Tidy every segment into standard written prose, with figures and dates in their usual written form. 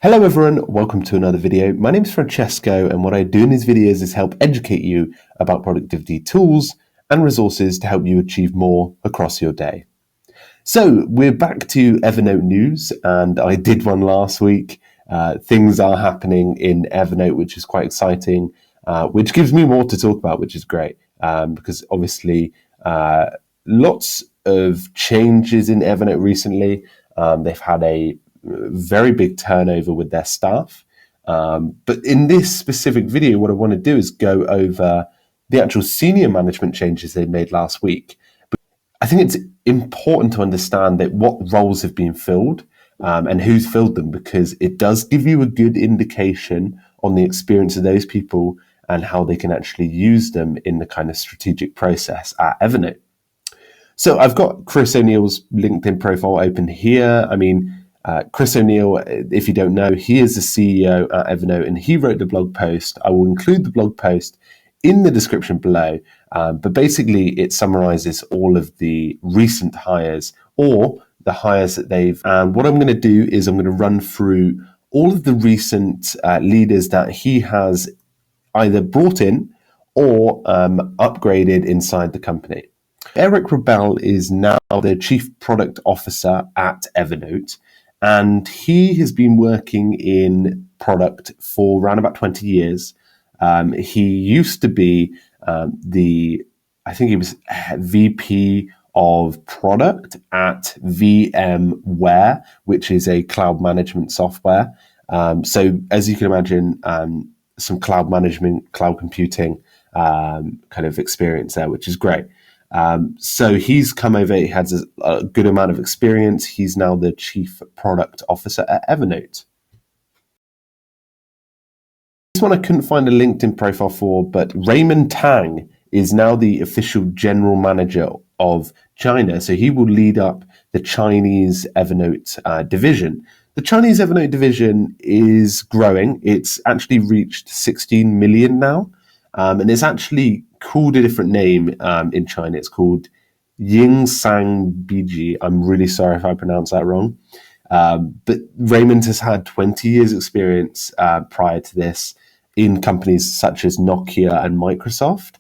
Hello everyone, welcome to another video. My name is Francesco and what I do in these videos is help educate you about productivity tools and resources to help you achieve more across your day. So we're back to Evernote news and I did one last week. Things are happening in Evernote, which is quite exciting, which gives me more to talk about, which is great because obviously lots of changes in Evernote recently. They've had a very big turnover with their staff. But in this specific video, what I want to do is go over the actual senior management changes they made last week. But I think it's important to understand that what roles have been filled and who's filled them, because it does give you a good indication on the experience of those people and how they can actually use them in the kind of strategic process at Evernote. So I've got Chris O'Neill's LinkedIn profile open here. Chris O'Neill, if you don't know, he is the CEO at Evernote and he wrote the blog post. I will include the blog post in the description below, but basically it summarizes all of the recent hires or the hires that they've. And what I'm going to do is I'm going to run through all of the recent leaders that he has either brought in or upgraded inside the company. Rebell is now the Chief Product Officer at Evernote, and he has been working in product for around about 20 years. He used to be I think he was VP of product at VMware, which is a cloud management software. So as you can imagine, some cloud management, cloud computing kind of experience there, which is great. So he's come over, he has a good amount of experience. He's now the Chief Product Officer at Evernote. This one I couldn't find a LinkedIn profile for, but Raymond Tang is now the official general manager of China. So he will lead up the Chinese Evernote division. The Chinese Evernote division is growing. It's actually reached 16 million now. And it's actually called a different name in China. It's called Yingsang Biji. I'm really sorry if I pronounce that wrong. But Raymond has had 20 years experience prior to this in companies such as Nokia and Microsoft.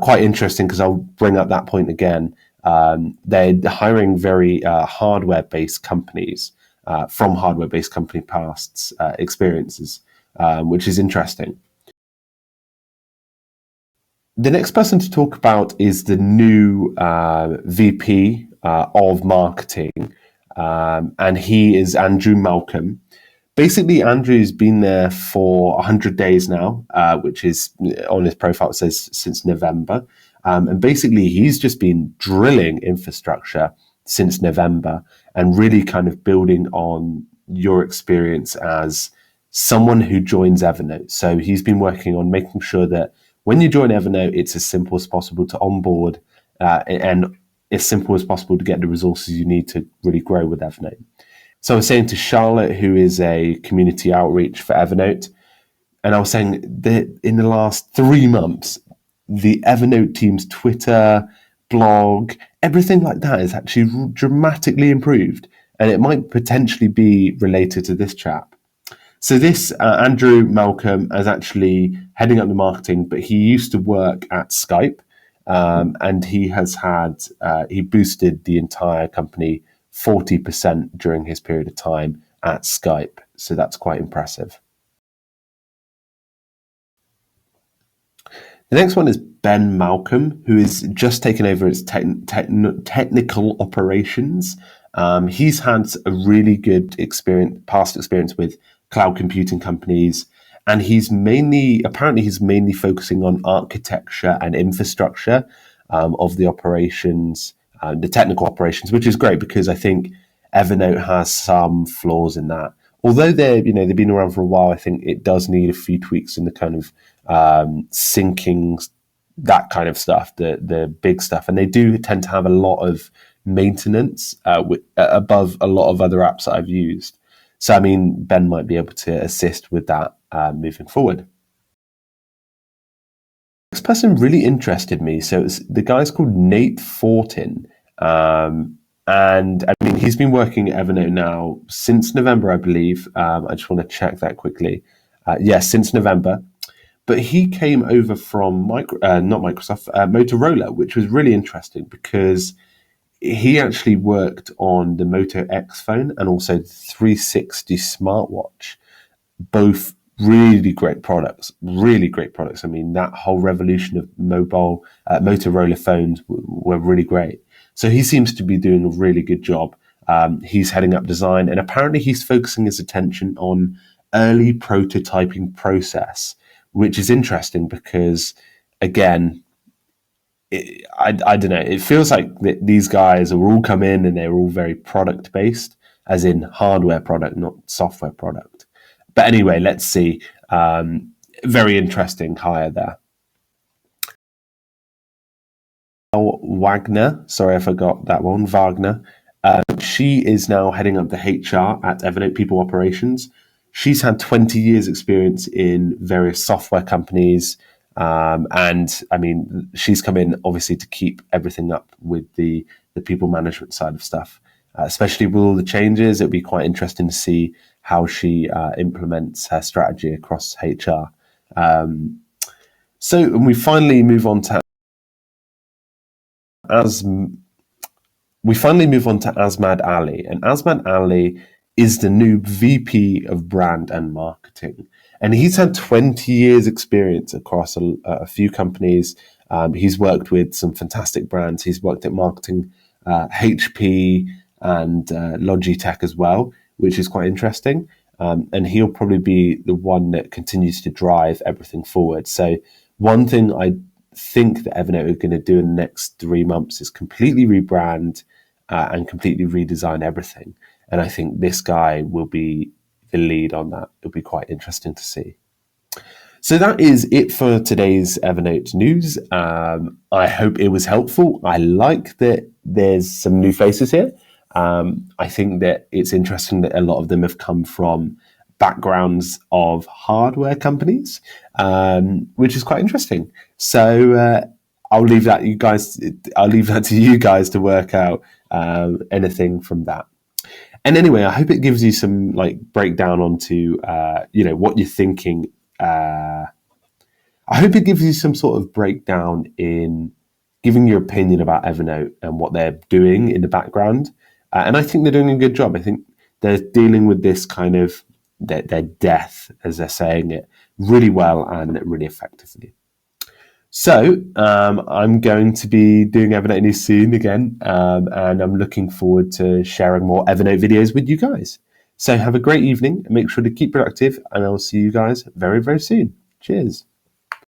Quite interesting because I'll bring up that point again. They're hiring very hardware-based companies from hardware-based company past experiences, which is interesting. The next person to talk about is the new VP of marketing, and he is Andrew Malcolm. Basically, Andrew's been there for 100 days now, which is on his profile, it says since November. And basically, he's just been drilling infrastructure since November and really kind of building on your experience as someone who joins Evernote. So he's been working on making sure that when you join Evernote, it's as simple as possible to onboard and as simple as possible to get the resources you need to really grow with Evernote. So I was saying to Charlotte, who is a community outreach for Evernote, and I was saying that in the last 3 months, the Evernote team's Twitter, blog, everything like that is actually dramatically improved. And it might potentially be related to this chap. So this Andrew Malcolm is actually heading up the marketing, but he used to work at Skype, and he boosted the entire company 40% during his period of time at Skype. So that's quite impressive. The next one is Ben Malcolm, who is just taken over as technical operations. He's had a really good past experience with cloud computing companies, and he's mainly focusing on architecture and infrastructure of the operations, the technical operations, which is great because I think Evernote has some flaws in that. Although they've been around for a while, I think it does need a few tweaks in the kind of syncing, that kind of stuff, the big stuff, and they do tend to have a lot of maintenance above a lot of other apps that I've used. So, Ben might be able to assist with that moving forward. Next person really interested me. So the guy's called Nate Fortin. And I mean, he's been working at Evernote now since November, I believe. I just want to check that quickly. Yes, since November. But he came over from not Microsoft, Motorola, which was really interesting because he actually worked on the Moto X phone and also the 360 smartwatch. Both really great products, really great products. I mean, that whole revolution of mobile Motorola phones were really great. So he seems to be doing a really good job. He's heading up design, and apparently he's focusing his attention on early prototyping process, which is interesting because, again, I don't know. It feels like these guys are all come in and they're all very product based, as in hardware product, not software product. But anyway, let's see. Very interesting hire there. Wagner, sorry, I forgot that one. Wagner. She is now heading up the HR at Evernote People Operations. She's had 20 years experience in various software companies. And I mean, she's come in obviously to keep everything up with the people management side of stuff, especially with all the changes. It'll be quite interesting to see how she implements her strategy across HR. So we finally move on to Osman Ali, and Osman Ali is the new VP of Brand and Marketing. And he's had 20 years experience across a few companies. He's worked with some fantastic brands. He's worked at marketing, HP and Logitech as well, which is quite interesting. And he'll probably be the one that continues to drive everything forward. So one thing I think that Evernote are going to do in the next 3 months is completely rebrand and completely redesign everything. And I think this guy will be the lead on that. It'll be quite interesting to see. So that is it for today's Evernote news. I hope it was helpful. I like that there's some new faces here. I think that it's interesting that a lot of them have come from backgrounds of hardware companies, which is quite interesting. So I'll leave that to you guys to work out anything from that. And anyway, I hope it gives you some breakdown onto what you're thinking. I hope it gives you some sort of breakdown in giving your opinion about Evernote and what they're doing in the background. And I think they're doing a good job. I think they're dealing with this kind of their death, as they're saying it, really well and really effectively. So I'm going to be doing Evernote News soon again, and I'm looking forward to sharing more Evernote videos with you guys. So have a great evening, make sure to keep productive, and I'll see you guys very, very soon. Cheers.